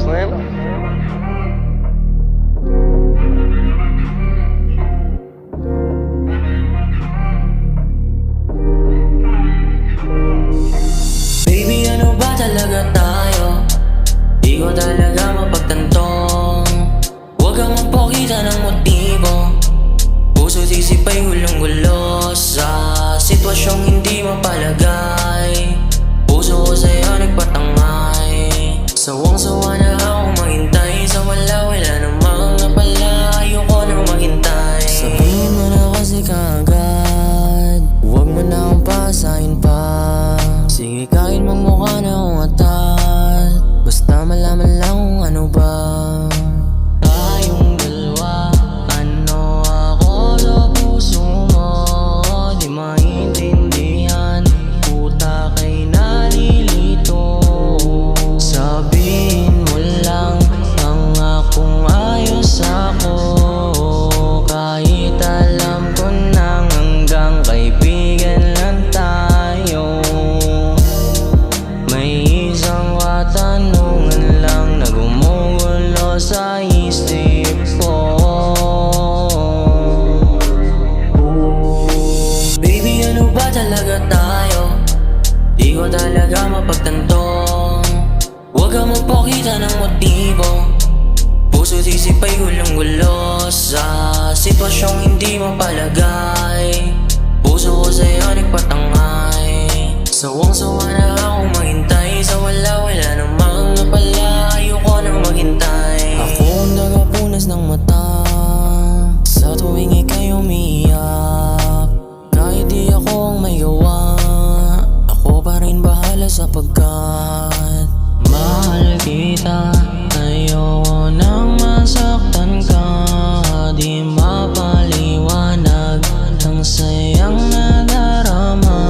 na yan. Baby, ano ba talaga tayo? Di ko talaga mapagtantong. Huwag kang magpakita ng motibo. Puso't isip ay gulong-gulo sa sitwasyong hindi mapalagay. Puso ko sa'yo nagpatangay. Sawang-sawa na akong maghintay. Sa wala namang napala. Ayoko nang maghintay. Sabihin mo na kasi kaagad. Huwag mo na akong pasahin pa. Sige, kain mong mukha na akong atat. Basta malaman lang kung ano ba tayong dalawa. Ano ako sa puso mo, di maintindihan. Puta kay nalilito. Sabihin mo lang ang akong ayos ako. Kahit alam ko nang hanggang kaibigan lang tayo. May isang katanungan lang na gumugulo sa isip ko. Baby, ano ba talaga tayo? Di ko talaga mapagtantong. Huwag kang magpakita ng motibo. Puso't isip ay gulong-gulo sa sitwasyong hindi mapalagay. Puso ko sa'yo nagpatangay. Sawang-sawa na akong maghintay. Sa wala namang napala. Ayoko nang maghintay. Ako ang tagapunas ng mata sa tuwing ika'y umiiyak. Kahit di ako ang may gawa, ako pa rin bahala sapagkat mahal kita. Ayoko nang masaktan ka. Di mapaliwanag ang sayang nadarama.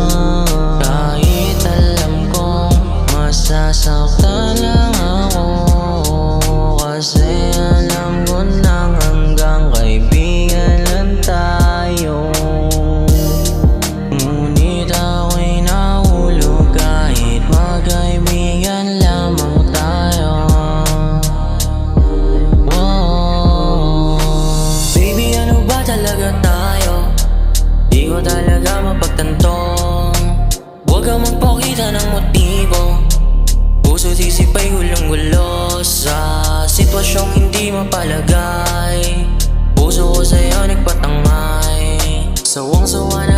Kahit alam kong masasaktan lang ako, kasi alam ko nang hanggang kaibigan lang tayo. Ngunit ako'y nahulog kahit magkaibigan lamang tayo. Whoa. Baby, ano ba talaga tayo? Di ko talaga mapagtantong. Huwag kang magpakita ng motibo. Puso't isip ay gulong-gulo sa sitwasyong hindi mapalagay. Puso ko sa'yo nagpatangay. Sawang-sawa na